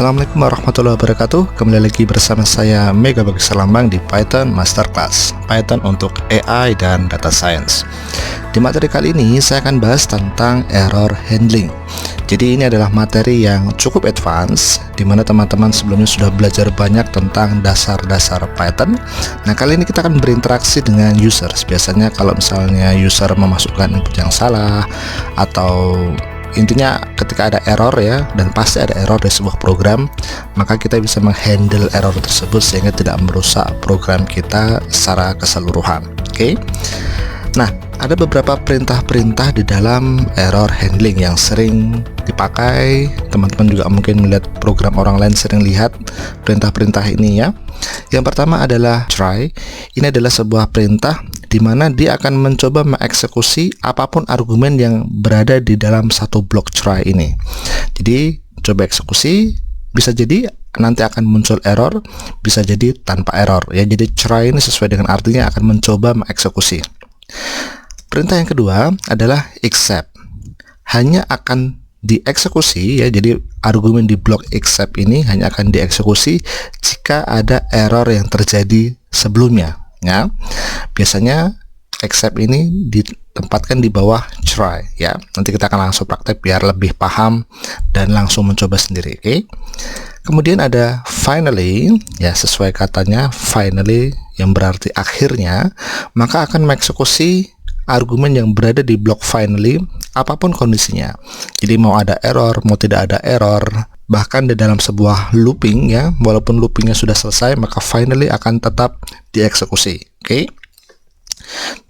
Assalamualaikum warahmatullahi wabarakatuh. Kembali lagi bersama saya Mega Bagus Lambang di Python Masterclass, Python untuk AI dan Data Science. Di materi kali ini saya akan bahas tentang error handling. Jadi ini adalah materi yang cukup advance, di mana teman-teman sebelumnya sudah belajar banyak tentang dasar-dasar Python. Nah, kali ini kita akan berinteraksi dengan users. Biasanya kalau misalnya user memasukkan input yang salah, atau intinya ketika ada error ya, dan pasti ada error di sebuah program, maka kita bisa menghandle error tersebut sehingga tidak merusak program kita secara keseluruhan. Oke. Nah, ada beberapa perintah-perintah di dalam error handling yang sering dipakai. Teman-teman juga mungkin melihat program orang lain sering lihat perintah-perintah ini ya. Yang pertama adalah try. Ini adalah sebuah perintah di mana dia akan mencoba mengeksekusi apapun argumen yang berada di dalam satu blok try ini. Jadi coba eksekusi, bisa jadi nanti akan muncul error, bisa jadi tanpa error ya. Jadi try ini sesuai dengan artinya akan mencoba mengeksekusi. Perintah yang kedua adalah except. Hanya akan dieksekusi ya, jadi argumen di blok except ini hanya akan dieksekusi jika ada error yang terjadi sebelumnya ya. Biasanya except ini ditempatkan di bawah try ya. Nanti kita akan langsung praktek biar lebih paham dan langsung mencoba sendiri. Oke. Kemudian ada finally ya, sesuai katanya finally yang berarti akhirnya, maka akan mengeksekusi argumen yang berada di blok finally apapun kondisinya. Jadi mau ada error, mau tidak ada error, bahkan di dalam sebuah looping ya, walaupun loopingnya sudah selesai, maka finally akan tetap dieksekusi. Oke.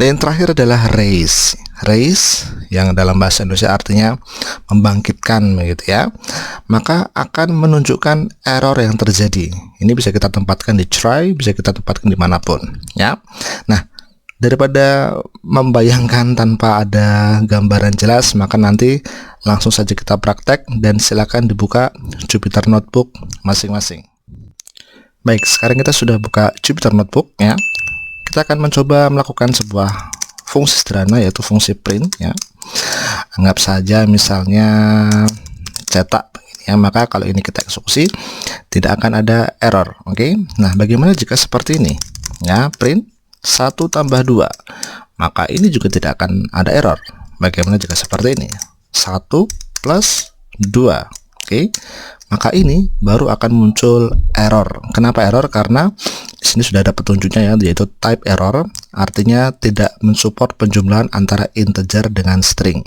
Dan yang terakhir adalah raise. Raise yang dalam bahasa Indonesia artinya membangkitkan begitu ya. Maka akan menunjukkan error yang terjadi. Ini bisa kita tempatkan di try, bisa kita tempatkan dimanapun ya. Nah, daripada membayangkan tanpa ada gambaran jelas, maka nanti langsung saja kita praktek dan silakan dibuka Jupyter Notebook masing-masing. Baik, sekarang kita sudah buka Jupyter Notebook ya. Kita akan mencoba melakukan sebuah fungsi sederhana, yaitu fungsi print ya. Anggap saja misalnya cetak ya, maka kalau ini kita eksekusi tidak akan ada error. Oke. Nah, bagaimana jika seperti ini ya, print 1 tambah 2, maka ini juga tidak akan ada error. Bagaimana jika seperti ini 1 plus 2, oke, maka ini baru akan muncul error. Kenapa error? Karena di sini sudah ada petunjuknya ya, yaitu type error, artinya tidak mensupport penjumlahan antara integer dengan string.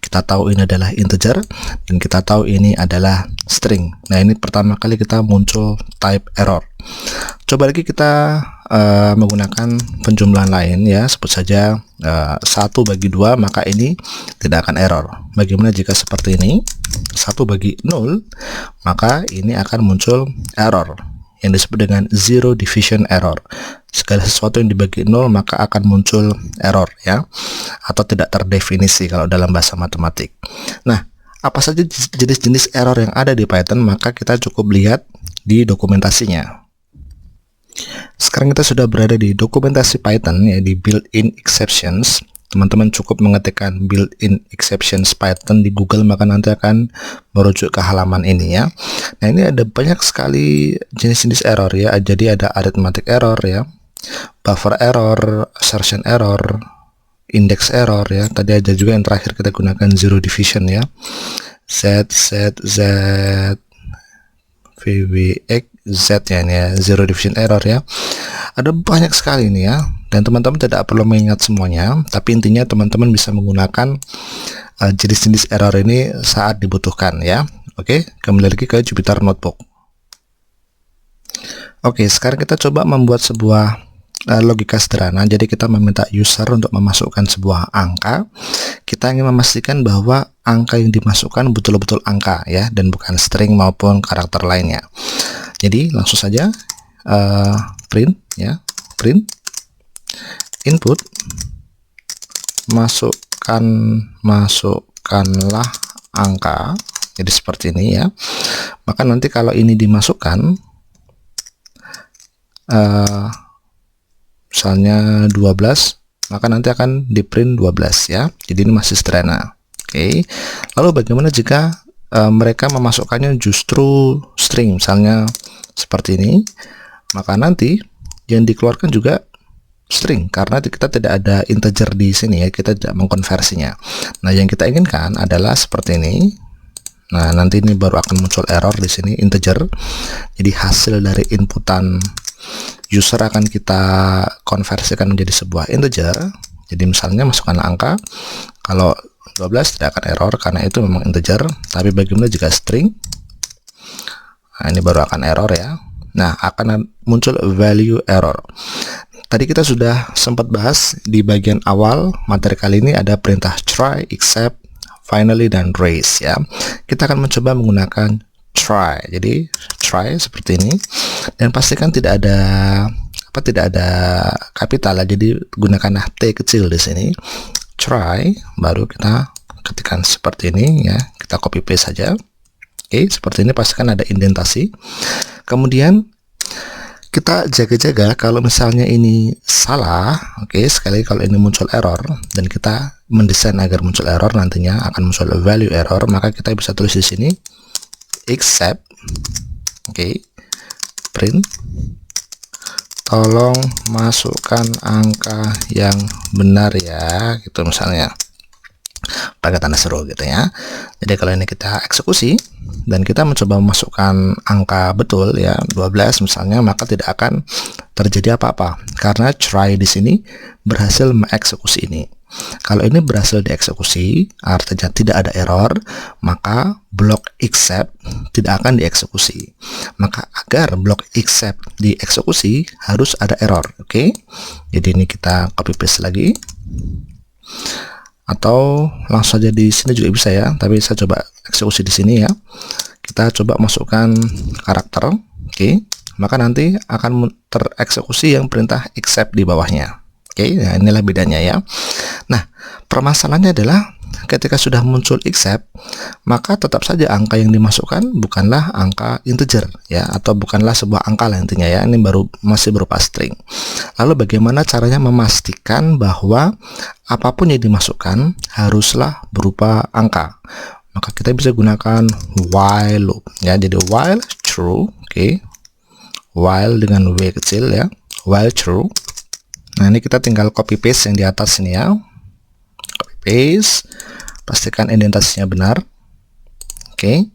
Kita tahu ini adalah integer dan kita tahu ini adalah string. Nah, ini pertama kali kita muncul type error. Coba lagi kita menggunakan penjumlahan lain ya, sebut saja 1 bagi 2, maka ini tidak akan error. Bagaimana jika seperti ini 1 bagi 0, maka ini akan muncul error yang disebut dengan zero division error. Segala sesuatu yang dibagi 0 maka akan muncul error ya, atau tidak terdefinisi kalau dalam bahasa matematik. Nah, apa saja jenis-jenis error yang ada di Python, maka kita cukup lihat di dokumentasinya. Sekarang kita sudah berada di dokumentasi Python ya, di built-in exceptions. Teman-teman cukup mengetikkan built-in exceptions Python di Google, maka nanti akan merujuk ke halaman ini ya. Nah, ini ada banyak sekali jenis-jenis error ya. Jadi ada arithmetic error ya, buffer error, assertion error, index error ya. Tadi ada juga yang terakhir kita gunakan zero division ya, z, vwx, z ya, ini ya, zero division error ya. Ada banyak sekali ini ya, dan teman-teman tidak perlu mengingat semuanya, tapi intinya teman-teman bisa menggunakan jenis-jenis error ini saat dibutuhkan ya. Oke, kembali lagi ke Jupyter Notebook. Oke, sekarang kita coba membuat sebuah logika sederhana. Jadi kita meminta user untuk memasukkan sebuah angka. Kita ingin memastikan bahwa angka yang dimasukkan betul-betul angka ya, dan bukan string maupun karakter lainnya. Jadi langsung saja print ya, print input, masukkanlah angka. Jadi seperti ini ya. Maka nanti kalau ini dimasukkan misalnya 12, maka nanti akan di print 12 ya. Jadi ini masih sederhana. Oke. Lalu bagaimana jika mereka memasukkannya justru string? string misalnya seperti ini, maka nanti yang dikeluarkan juga string karena kita tidak ada integer di sini ya, kita tidak mengkonversinya. Nah, yang kita inginkan adalah seperti ini. Nah, nanti ini baru akan muncul error di sini integer. Jadi hasil dari inputan user akan kita konversikan menjadi sebuah integer. Jadi misalnya masukkan angka, kalau 12 tidak akan error karena itu memang integer, tapi bagaimana jika string? Nah, ini baru akan error ya. Nah, akan muncul value error. Tadi kita sudah sempat bahas di bagian awal materi kali ini ada perintah try, except, finally, dan raise ya. Kita akan mencoba menggunakan try. Jadi try seperti ini, dan pastikan tidak ada kapital, jadi gunakan T kecil di sini. Try, baru kita ketikkan seperti ini ya, kita copy paste saja. Oke, seperti ini, pastikan ada indentasi. Kemudian kita jaga-jaga kalau misalnya ini salah. Oke, sekali kalau ini muncul error dan kita mendesain agar muncul error, nantinya akan muncul value error, maka kita bisa tulis di sini except, oke, print, tolong masukkan angka yang benar ya, gitu misalnya, pakai tanda seru gitu ya. Jadi kalau ini kita eksekusi dan kita mencoba memasukkan angka betul ya, 12 misalnya, maka tidak akan terjadi apa-apa karena try di sini berhasil mengeksekusi ini. Kalau ini berhasil dieksekusi, artinya tidak ada error, maka blok except tidak akan dieksekusi. Maka agar blok except dieksekusi harus ada error. Oke, jadi ini kita copy paste lagi, atau langsung saja di sini juga bisa ya, tapi saya coba eksekusi di sini ya. Kita coba masukkan karakter, oke, maka nanti akan tereksekusi yang perintah except di bawahnya. Oke, nah inilah bedanya ya. Nah, permasalahannya adalah ketika sudah muncul except, maka tetap saja angka yang dimasukkan bukanlah angka integer ya, atau bukanlah sebuah angka lah intinya ya. Ini masih berupa string. Lalu bagaimana caranya memastikan bahwa apapun yang dimasukkan haruslah berupa angka? Maka kita bisa gunakan while loop ya. Jadi while true, oke. While dengan W kecil ya. While true. Nah, ini kita tinggal copy paste yang di atas ini ya. Copy paste, pastikan indentasinya benar. Oke.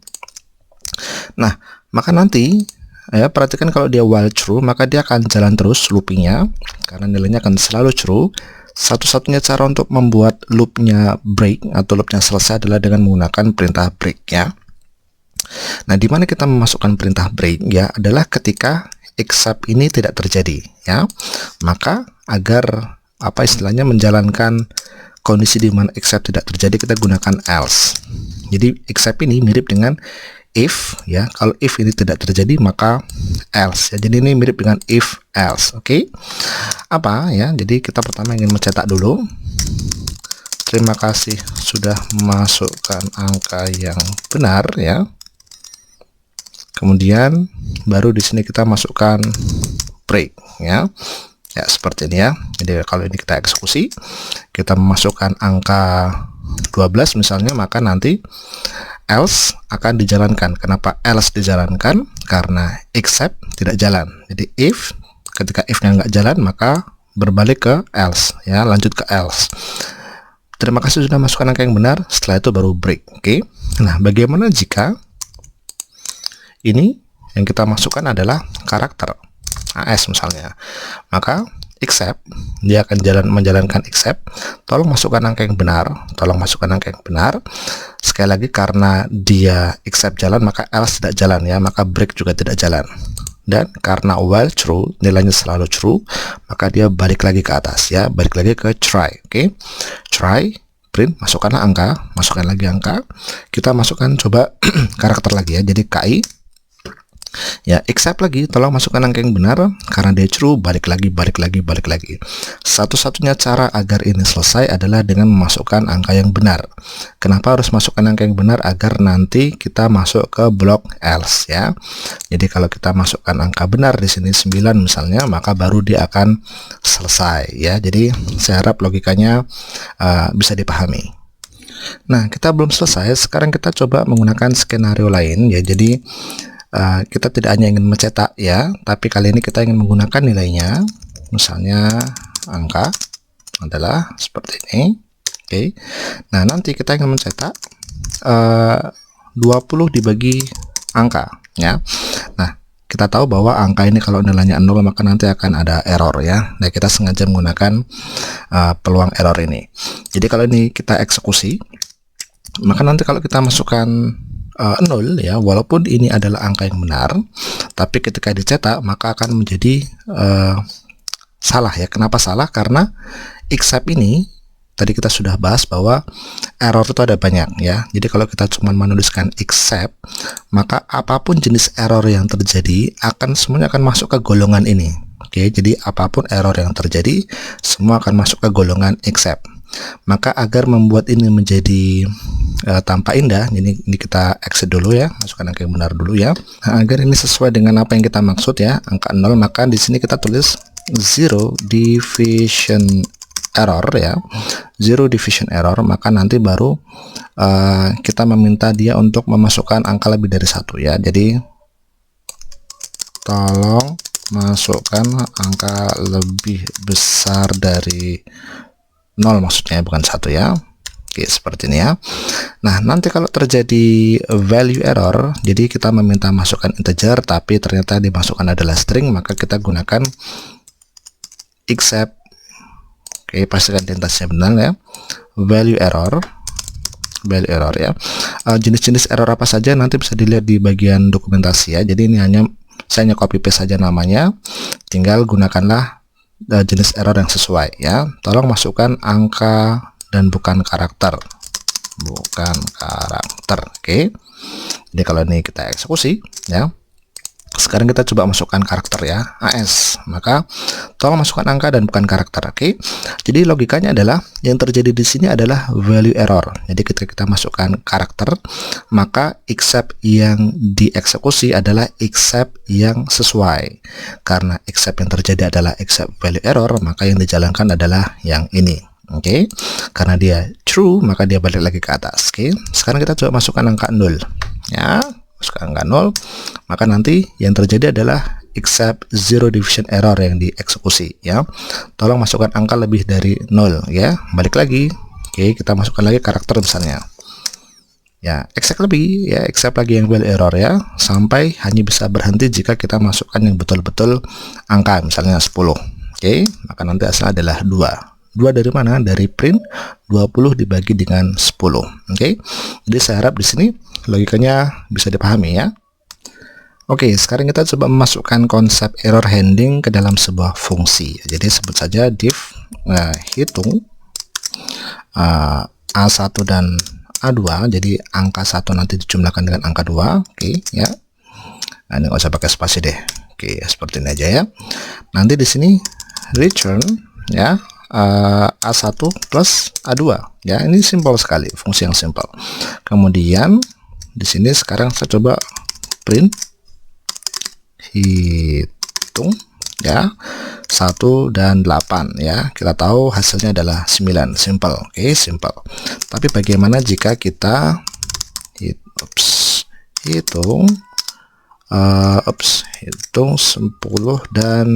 Nah, maka nanti ya, perhatikan kalau dia while true, maka dia akan jalan terus loopingnya karena nilainya akan selalu true. Satu-satunya cara untuk membuat loopnya break atau loopnya selesai adalah dengan menggunakan perintah break ya. Nah, di mana kita memasukkan perintah break ya adalah ketika except ini tidak terjadi ya. Maka agar istilahnya menjalankan kondisi di mana except tidak terjadi, kita gunakan else. Jadi except ini mirip dengan if ya. Kalau if ini tidak terjadi maka else ya. Jadi ini mirip dengan if else. Oke. Apa ya? Jadi kita pertama ingin mencetak dulu. Terima kasih sudah memasukkan angka yang benar ya. Kemudian baru di sini kita masukkan break ya. Ya, seperti ini ya. Jadi kalau ini kita eksekusi, kita memasukkan angka 12 misalnya, maka nanti else akan dijalankan. Kenapa else dijalankan? Karena except tidak jalan. Jadi if, ketika if-nya nggak jalan, maka berbalik ke else ya, lanjut ke else. Terima kasih sudah masukkan angka yang benar, setelah itu baru break. Oke. Nah, bagaimana jika ini yang kita masukkan adalah karakter AS misalnya, maka except dia akan menjalankan except, tolong masukkan angka yang benar, tolong masukkan angka yang benar. Sekali lagi, karena dia except jalan maka else tidak jalan ya, maka break juga tidak jalan. Dan karena while true nilainya selalu true, maka dia balik lagi ke atas ya, balik lagi ke try. Oke. Try, print, masukkanlah angka, masukkan lagi angka. Kita masukkan coba karakter lagi ya, jadi KI ya, except lagi, tolong masukkan angka yang benar, karena dia true, balik lagi. Satu-satunya cara agar ini selesai adalah dengan memasukkan angka yang benar. Kenapa harus masukkan angka yang benar? Agar nanti kita masuk ke blok else ya. Jadi kalau kita masukkan angka benar di sini 9 misalnya, maka baru dia akan selesai ya. Jadi saya harap logikanya bisa dipahami. Nah, kita belum selesai. Sekarang kita coba menggunakan skenario lain ya. Jadi kita tidak hanya ingin mencetak ya, tapi kali ini kita ingin menggunakan nilainya. Misalnya angka adalah seperti ini. Oke. Nah, nanti kita ingin mencetak 20 dibagi angka ya. Nah, kita tahu bahwa angka ini kalau nilainya 0 maka nanti akan ada error ya. Nah, kita sengaja menggunakan peluang error ini. Jadi kalau ini kita eksekusi, maka nanti kalau kita masukkan 0 ya, walaupun ini adalah angka yang benar, tapi ketika dicetak maka akan menjadi salah ya. Kenapa salah? Karena except ini tadi kita sudah bahas bahwa error itu ada banyak ya. Jadi kalau kita cuma menuliskan except, maka apapun jenis error yang terjadi semuanya akan masuk ke golongan ini. Oke, jadi apapun error yang terjadi semua akan masuk ke golongan except. Maka agar membuat ini menjadi tampak indah, ini kita exit dulu ya, masukkan angka yang benar dulu ya. Nah, agar ini sesuai dengan apa yang kita maksud ya, angka 0, maka di sini kita tulis zero division error ya, zero division error. Maka nanti baru kita meminta dia untuk memasukkan angka lebih dari 1 ya. Jadi tolong masukkan angka lebih besar dari 0 maksudnya, bukan 1 ya. Oke, seperti ini ya. Nah, nanti kalau terjadi value error, jadi kita meminta masukkan integer tapi ternyata dimasukkan adalah string, maka kita gunakan except. Oke, pastikan identitasnya benar ya. Value error ya. Jenis-jenis error apa saja nanti bisa dilihat di bagian dokumentasi ya. Jadi ini saya hanya copy paste saja namanya, tinggal gunakanlah jenis error yang sesuai ya. Tolong masukkan angka dan bukan karakter, Oke, jadi kalau ini kita eksekusi ya. Sekarang kita coba masukkan karakter ya, AS. Maka tolong masukkan angka dan bukan karakter. Oke. Jadi logikanya adalah yang terjadi di sini adalah value error. Jadi ketika kita masukkan karakter, maka except yang dieksekusi adalah except yang sesuai. Karena except yang terjadi adalah except value error, maka yang dijalankan adalah yang ini. Oke. Karena dia true, maka dia balik lagi ke atas. Oke. Sekarang kita coba masukkan angka 0 ya. Masukkan angka 0, maka nanti yang terjadi adalah except zero division error yang dieksekusi ya. Tolong masukkan angka lebih dari 0 ya. Balik lagi. Oke, kita masukkan lagi karakter misalnya ya, except lagi yang value error ya, sampai hanya bisa berhenti jika kita masukkan yang betul-betul angka, misalnya 10. Oke, maka nanti hasilnya adalah 2 dari mana? Dari print 20 dibagi dengan 10. Oke. Jadi saya harap di sini logikanya bisa dipahami ya. Oke, sekarang kita coba memasukkan konsep error handling ke dalam sebuah fungsi. Jadi sebut saja div hitung A1 dan A2. Jadi angka 1 nanti dijumlahkan dengan angka 2. Oke ya. Nah, ini nggak usah pakai spasi deh. Oke, seperti ini aja ya. Nanti di sini return ya, A1 plus A2 ya. Ini simpel sekali, fungsi yang simpel. Kemudian di sini sekarang saya coba print hitung ya, 1 dan 8 ya. Kita tahu hasilnya adalah 9. Simple. Oke, simple. Tapi bagaimana jika kita hitung 10 dan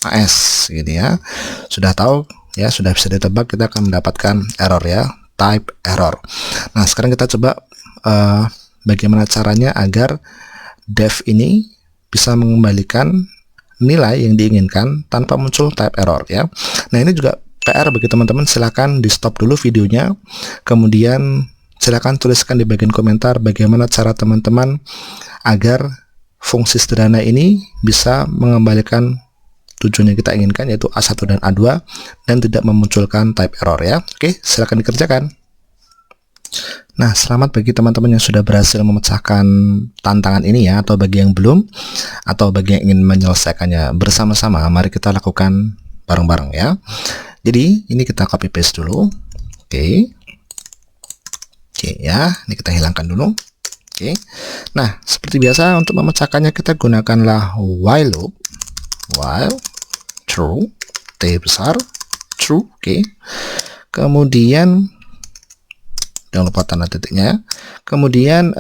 AS gini ya. Sudah tahu ya, sudah bisa ditebak kita akan mendapatkan error ya, type error. Nah, sekarang kita coba bagaimana caranya agar dev ini bisa mengembalikan nilai yang diinginkan tanpa muncul type error ya. Nah, ini juga PR bagi teman-teman. Silakan di stop dulu videonya, kemudian silakan tuliskan di bagian komentar bagaimana cara teman-teman agar fungsi sederhana ini bisa mengembalikan tujuan yang kita inginkan, yaitu A1 dan A2, dan tidak memunculkan type error ya. Oke, silakan dikerjakan. Nah, selamat bagi teman-teman yang sudah berhasil memecahkan tantangan ini ya, atau bagi yang belum, atau bagi yang ingin menyelesaikannya bersama-sama, mari kita lakukan bareng-bareng ya. Jadi, ini kita copy paste dulu. Oke ya, ini kita hilangkan dulu. Oke. Nah, seperti biasa untuk memecahkannya kita gunakanlah while loop. While true, T besar, true. Oke. Kemudian jangan lupa tanda titiknya. Kemudian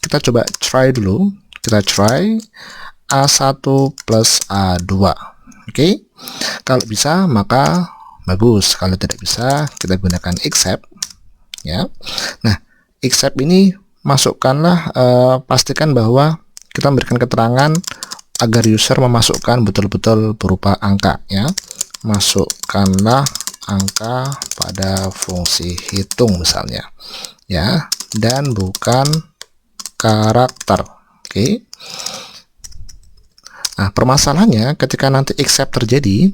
kita coba try dulu. kita try A1 plus A2. Oke. Kalau bisa maka bagus, kalau tidak bisa kita gunakan except ya. Nah, except ini masukkanlah, pastikan bahwa kita memberikan keterangan agar user memasukkan betul-betul berupa angka ya. Masukkanlah angka pada fungsi hitung misalnya ya, dan bukan karakter. Oke. Nah, permasalahannya ketika nanti except terjadi,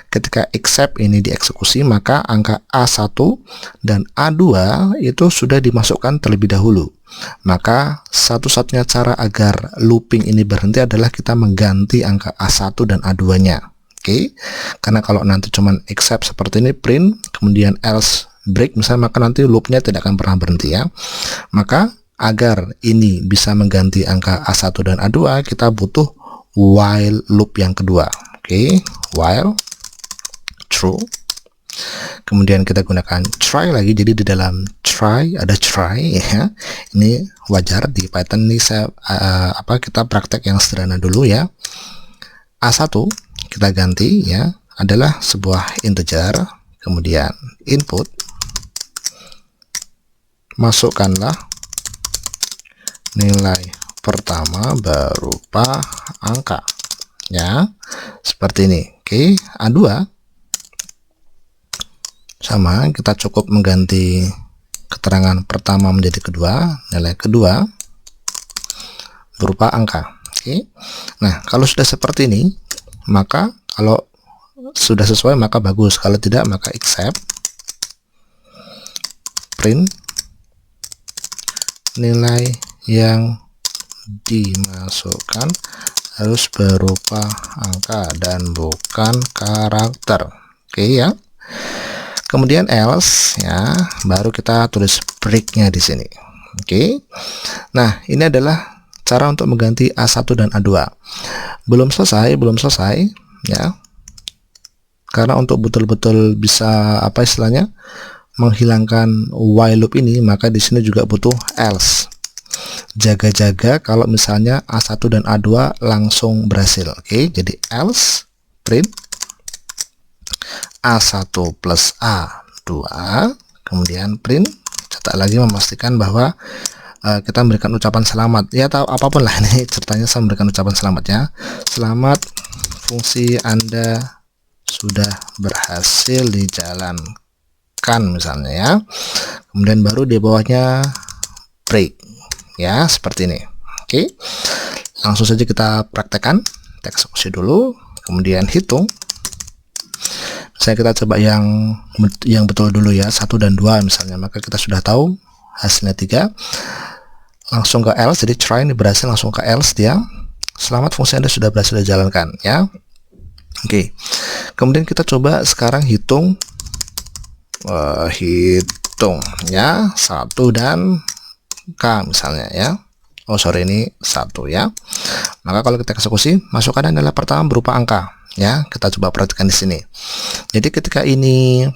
ketika except ini dieksekusi, maka angka A1 dan A2 itu sudah dimasukkan terlebih dahulu. Maka satu-satunya cara agar looping ini berhenti adalah kita mengganti angka A1 dan A2-nya. Oke. Karena kalau nanti cuman except seperti ini, print, kemudian else break misalnya, maka nanti loopnya tidak akan pernah berhenti ya. Maka agar ini bisa mengganti angka A1 dan A2, kita butuh while loop yang kedua. Oke, while true. Kemudian kita gunakan try lagi. Jadi di dalam try ada try ya. Ini wajar di Python. Ini saya kita praktek yang sederhana dulu ya. A1 kita ganti ya, adalah sebuah integer. Kemudian input, masukkanlah nilai pertama berupa angka ya, seperti ini. Oke, A2 sama, kita cukup mengganti keterangan pertama menjadi kedua, nilai kedua berupa angka. Oke. Nah, kalau sudah seperti ini, maka kalau sudah sesuai maka bagus, kalau tidak maka except print nilai yang dimasukkan harus berupa angka dan bukan karakter. Oke ya. Kemudian else ya, baru kita tulis breaknya di sini. Oke. Nah, ini adalah cara untuk mengganti A1 dan A2. Belum selesai ya. Karena untuk betul-betul bisa istilahnya menghilangkan while loop ini, maka di sini juga butuh else. Jaga-jaga kalau misalnya A1 dan A2 langsung berhasil. Oke, jadi else print A1 plus A2, kemudian print, cetak lagi memastikan bahwa kita memberikan ucapan selamat ya, atau apapun lah ini ceritanya, saya memberikan ucapan selamat ya. Selamat, fungsi Anda sudah berhasil dijalankan misalnya ya. Kemudian baru di bawahnya break ya, seperti ini. Oke, langsung saja kita praktekkan. Kita eksekusi dulu, kemudian hitung. Saya kita coba yang betul dulu ya, 1 dan 2 misalnya, maka kita sudah tahu hasilnya 3. Langsung ke else, jadi try ini berhasil, langsung ke else dia. Selamat, fungsi Anda sudah berhasil dijalankan ya. Oke. Kemudian kita coba sekarang hitung ya, 1 dan K misalnya ya. Oh sorry, ini 1 ya. Maka kalau kita eksekusi, masukkan adalah pertama berupa angka ya. Kita coba perhatikan di sini. Jadi ketika ini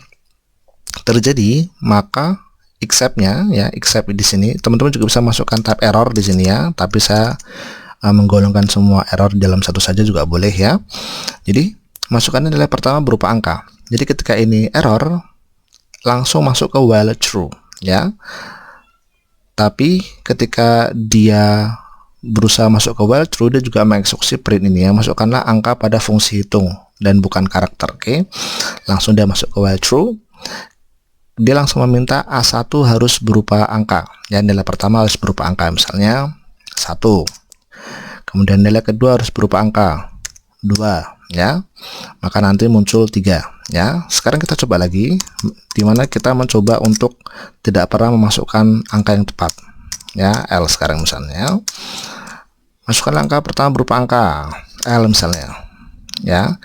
terjadi, maka except-nya ya, except di sini teman-teman juga bisa masukkan type error di sini ya, tapi saya menggolongkan semua error dalam satu saja juga boleh ya. Jadi masukkan nilai pertama berupa angka. Jadi ketika ini error, langsung masuk ke while true ya. Tapi ketika dia berusaha masuk ke while true, dia juga mengeksekusi print ini ya, masukkanlah angka pada fungsi hitung dan bukan karakter. Oke, langsung dia masuk ke while true. Dia langsung meminta A1 harus berupa angka ya, nilai pertama harus berupa angka, misalnya 1. Kemudian nilai kedua harus berupa angka 2 ya, maka nanti muncul 3 ya. Sekarang kita coba lagi, dimana kita mencoba untuk tidak pernah memasukkan angka yang tepat ya. L sekarang misalnya, masukkan angka pertama berupa angka L misalnya ya,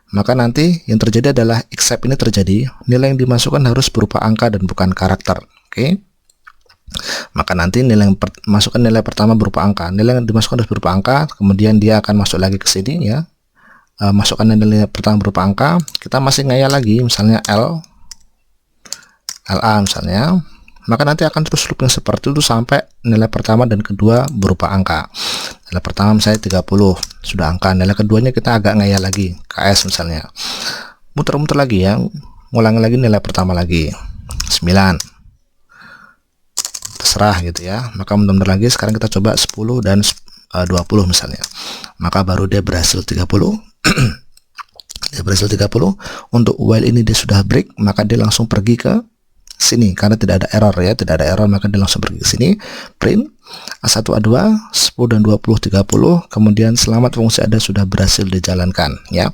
maka nanti yang terjadi adalah except ini terjadi, nilai yang dimasukkan harus berupa angka dan bukan karakter. Oke. Maka nanti masukkan nilai pertama berupa angka, nilai yang dimasukkan harus berupa angka, kemudian dia akan masuk lagi ke sini ya. Masukkan nilai pertama berupa angka, kita masih ngayal lagi misalnya LA misalnya, maka nanti akan terus looping seperti itu sampai nilai pertama dan kedua berupa angka. Nilai pertama misalnya 30 sudah angka, nilai keduanya kita agak ngeyel lagi, KS misalnya, muter-muter lagi ya, ngulangi lagi nilai pertama lagi 9, terserah gitu ya. Maka muter-muter lagi, sekarang kita coba 10 dan 20 misalnya, maka baru dia berhasil 30. Dia berhasil 30. Untuk while ini dia sudah break, maka dia langsung pergi ke sini karena tidak ada error ya, tidak ada error, maka dia langsung pergi ke sini, print A1 A2 10 dan 20 30, kemudian selamat fungsi Anda sudah berhasil dijalankan ya.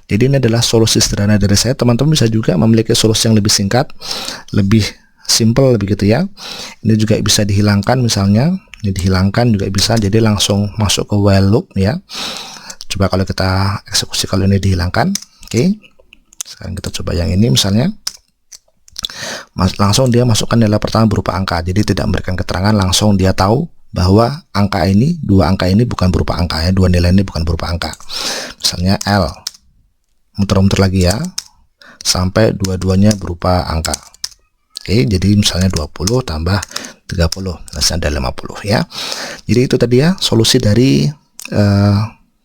Jadi ini adalah solusi sederhana dari saya. Teman-teman bisa juga memiliki solusi yang lebih singkat, lebih simple begitu ya. Ini juga bisa dihilangkan, misalnya ini dihilangkan juga bisa, jadi langsung masuk ke while loop ya. Coba kalau kita eksekusi, kalau ini dihilangkan, oke. Sekarang kita coba yang ini misalnya, langsung dia masukkan nilai pertama berupa angka, jadi tidak memberikan keterangan, langsung dia tahu bahwa angka ini, dua angka ini bukan berupa angka ya, dua nilai ini bukan berupa angka. Misalnya L, muter-muter lagi ya sampai dua-duanya berupa angka. Oke, jadi misalnya 20 tambah 30 hasilnya ada 50 ya. Jadi itu tadi ya solusi dari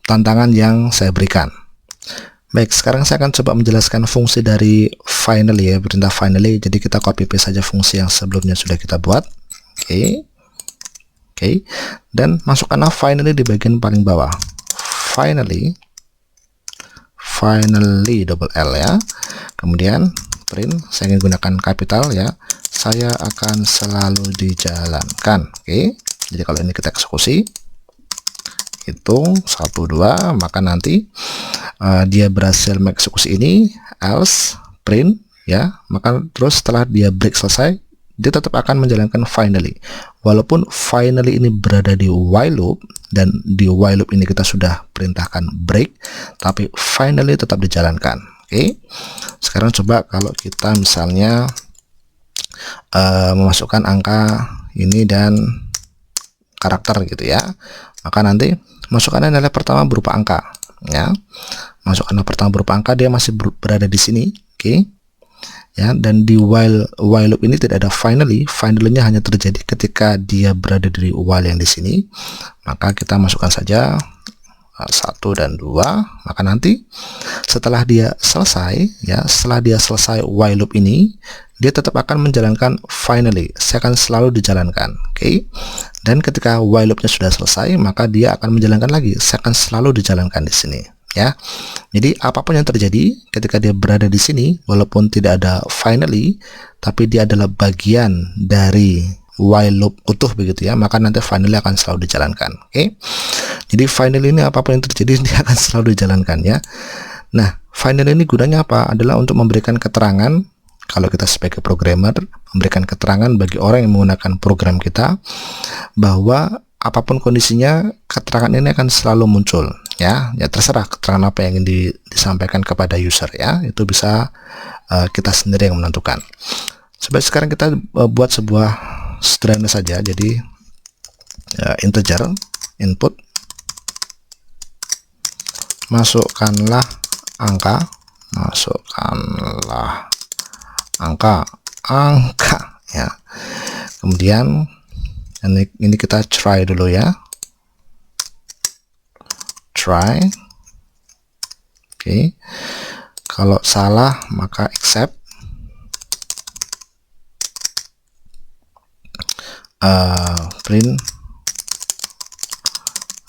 tantangan yang saya berikan. Baik, sekarang saya akan coba menjelaskan fungsi dari finally ya, perintah finally. Jadi kita copy paste saja fungsi yang sebelumnya sudah kita buat. Oke, dan masukkanlah finally di bagian paling bawah. Finally double L ya. Kemudian print, saya ingin gunakan kapital ya. Saya akan selalu dijalankan. Oke, jadi kalau ini kita eksekusi, hitung 1 2, maka nanti dia berhasil mengeksekusi ini, else print ya, maka terus setelah dia break selesai, dia tetap akan menjalankan finally. Walaupun finally ini berada di while loop, dan di while loop ini kita sudah perintahkan break, tapi finally tetap dijalankan. Oke, sekarang coba kalau kita misalnya memasukkan angka ini dan karakter gitu ya, maka nanti masukkan nilai pertama berupa angka ya. Masukkan nilai pertama berupa angka, dia masih berada di sini, oke ya. Dan di while loop ini tidak ada finally-nya hanya terjadi ketika dia berada di while yang di sini. Maka kita masukkan saja 1 dan 2, maka nanti setelah dia selesai ya, setelah dia selesai while loop ini, dia tetap akan menjalankan finally. Saya akan selalu dijalankan, oke. Dan ketika while loopnya sudah selesai, maka dia akan menjalankan lagi. Saya akan selalu dijalankan di sini ya. Jadi apapun yang terjadi ketika dia berada di sini, walaupun tidak ada finally, tapi dia adalah bagian dari while loop utuh begitu ya, maka nanti finally akan selalu dijalankan. Oke. Jadi finally ini apapun yang terjadi dia akan selalu dijalankan ya. Nah, finally ini gunanya apa? Adalah untuk memberikan keterangan, kalau kita sebagai programmer, memberikan keterangan bagi orang yang menggunakan program kita bahwa apapun kondisinya, keterangan ini akan selalu muncul ya. Ya terserah keterangan apa yang ingin disampaikan kepada user ya. Itu bisa kita sendiri yang menentukan. Sekarang kita buat sebuah sederhana saja. Jadi integer input, masukkanlah angka ya. Kemudian ini kita try dulu ya, try. Oke. Kalau salah maka accept. Print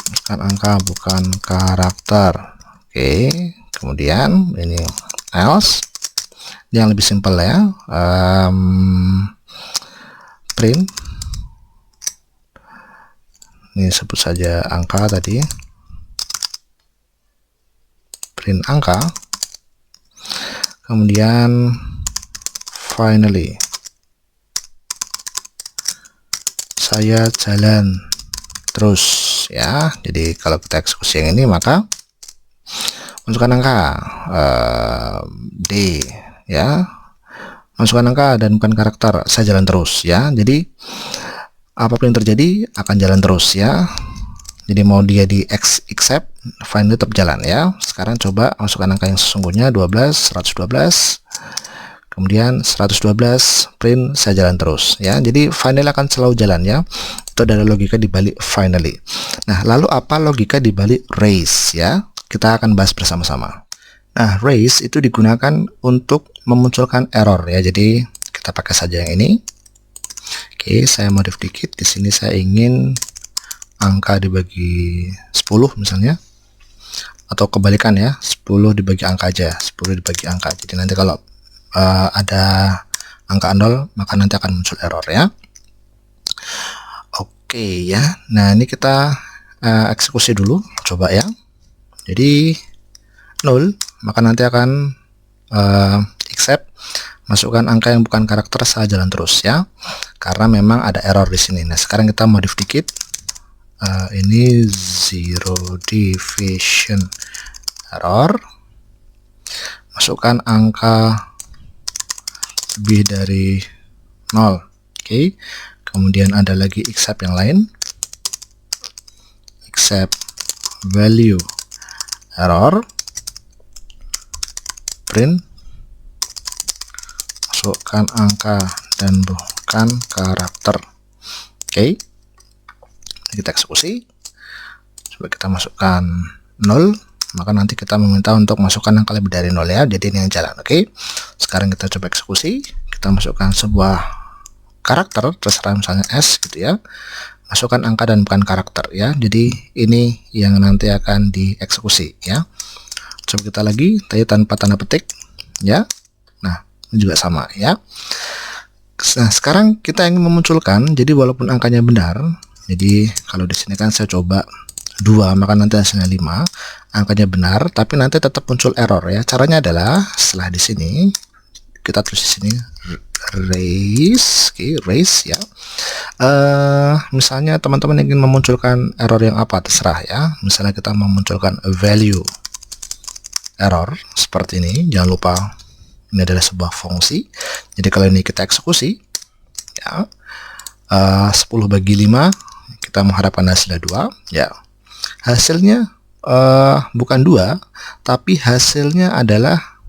bukan angka, bukan karakter. Oke, kemudian ini else, yang lebih simpel ya. Print, ini sebut saja angka tadi, print angka, kemudian finally saya jalan terus ya. Jadi kalau kita eksekusi yang ini, maka masukkan angka D ya, masukkan angka dan bukan karakter, saya jalan terus ya. Jadi apapun yang terjadi akan jalan terus ya. Jadi mau dia di accept, finally tetap jalan ya. Sekarang coba masukkan angka yang sesungguhnya, 12 112, kemudian 112, print saya jalan terus ya. Jadi finally akan selalu jalan ya. Itu adalah logika di balik finally. Nah, lalu apa logika di balik raise ya? Kita akan bahas bersama-sama. Nah, raise itu digunakan untuk memunculkan error ya. Jadi kita pakai saja yang ini. Oke, saya modif dikit. Di sini saya ingin angka dibagi 10 misalnya. Atau kebalikan ya, 10 dibagi angka aja, 10 dibagi angka. Jadi nanti kalau ada angka 0, maka nanti akan muncul error ya. Oke ya. Nah, ini kita eksekusi dulu, coba ya. Jadi 0, maka nanti akan accept, masukkan angka yang bukan karakter, saya jalan terus ya. Karena memang ada error di sini. Nah, sekarang kita modif dikit. Ini zero division error. Masukkan angka lebih dari 0. Oke. Kemudian ada lagi accept yang lain. Accept value error. Print. Masukkan angka dan bukan karakter. Oke. Kita eksekusi. Coba kita masukkan 0, maka nanti kita meminta untuk masukkan angka lebih dari 0 ya. Jadi ini yang jalan. Oke. Sekarang kita coba eksekusi. Kita masukkan sebuah karakter, terserah misalnya S gitu ya. Masukkan angka dan bukan karakter ya. Jadi ini yang nanti akan dieksekusi ya. Coba kita lagi, tadi tanpa tanda petik ya. Nah, ini juga sama ya. Nah, sekarang kita ingin memunculkan, jadi walaupun angkanya benar, jadi kalau di sini kan saya coba 2, maka nanti hasilnya 5, angkanya benar, tapi nanti tetap muncul error ya. Caranya adalah setelah di sini kita tulis di sini raise, raise ya. Misalnya teman-teman ingin memunculkan error yang apa, terserah ya. Misalnya kita memunculkan value error seperti ini. Jangan lupa ini adalah sebuah fungsi. Jadi kalau ini kita eksekusi ya, 10 bagi 5, kita mengharapkan hasilnya 2 ya. Hasilnya bukan 2, tapi hasilnya adalah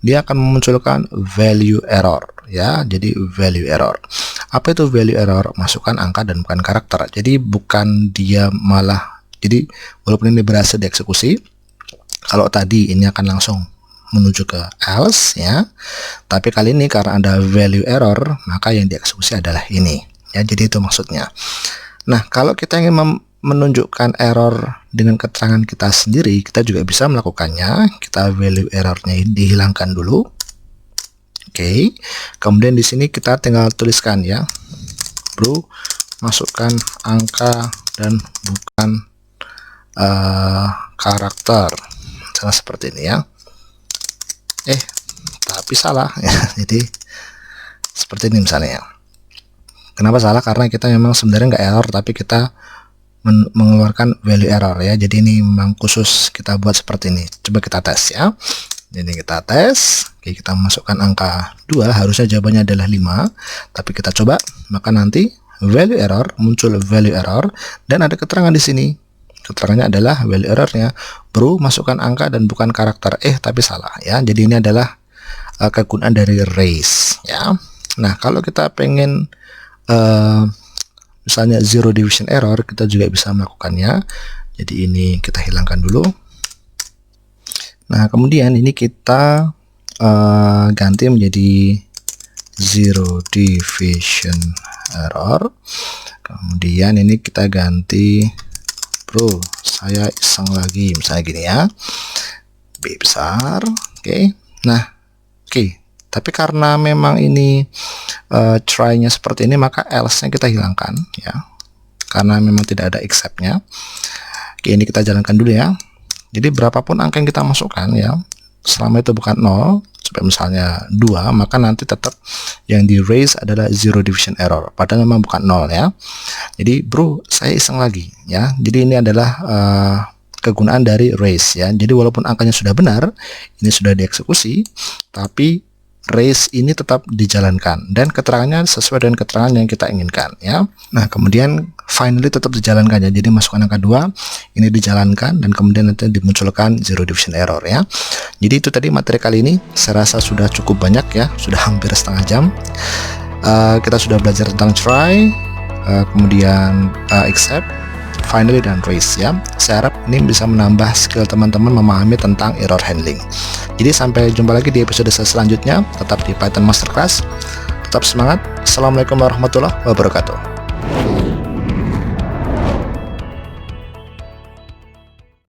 dia akan memunculkan value error ya. Jadi value error. Apa itu value error? Masukkan angka dan bukan karakter. Jadi bukan dia malah, jadi walaupun ini berhasil dieksekusi, kalau tadi ini akan langsung menuju ke else ya, tapi kali ini karena ada value error, maka yang dieksekusi adalah ini ya. Jadi itu maksudnya. Nah, kalau kita ingin menunjukkan error dengan keterangan kita sendiri, kita juga bisa melakukannya. Kita value errornya dihilangkan dulu. Oke. Kemudian di sini kita tinggal tuliskan ya, bro, masukkan angka dan bukan karakter. Misalnya seperti ini ya. Tapi salah ya. Jadi seperti ini misalnya ya. Kenapa salah? Karena kita memang sebenarnya nggak error, tapi kita mengeluarkan value error ya. Jadi ini memang khusus kita buat seperti ini. Coba kita tes ya. Jadi kita tes. Oke, kita masukkan angka 2, harusnya jawabannya adalah 5, tapi kita coba, maka nanti value error, muncul value error, dan ada keterangan di sini. Keterangannya adalah value errornya, bro, masukkan angka dan bukan karakter. Tapi salah ya. Jadi ini adalah kegunaan dari raise ya. Nah, kalau kita pengen misalnya zero division error, kita juga bisa melakukannya. Jadi ini kita hilangkan dulu. Nah, kemudian ini kita ganti menjadi zero division error. Kemudian ini kita ganti, bro, saya iseng lagi, misalnya gini ya, B besar. Oke. Nah, oke. Tapi karena memang ini try-nya seperti ini, maka else-nya kita hilangkan ya, karena memang tidak ada accept-nya. Oke, ini kita jalankan dulu ya. Jadi berapapun angka yang kita masukkan ya, selama itu bukan 0, sampai misalnya 2, maka nanti tetap yang di raise adalah zero division error, padahal memang bukan 0 ya. Jadi bro, saya iseng lagi ya. Jadi ini adalah kegunaan dari raise ya. Jadi walaupun angkanya sudah benar, ini sudah dieksekusi, tapi raise ini tetap dijalankan dan keterangannya sesuai dengan keterangan yang kita inginkan ya. Nah, kemudian finally tetap dijalankan ya. Jadi masukkan angka 2, ini dijalankan, dan kemudian nanti dimunculkan zero division error ya. Jadi itu tadi materi kali ini. Saya rasa sudah cukup banyak ya, sudah hampir setengah jam. Kita sudah belajar tentang try, kemudian accept, finally, dan raise ya. Saya harap ini bisa menambah skill teman-teman memahami tentang error handling. Jadi sampai jumpa lagi di episode selanjutnya, tetap di Python Masterclass. Tetap semangat. Assalamualaikum warahmatullahi wabarakatuh.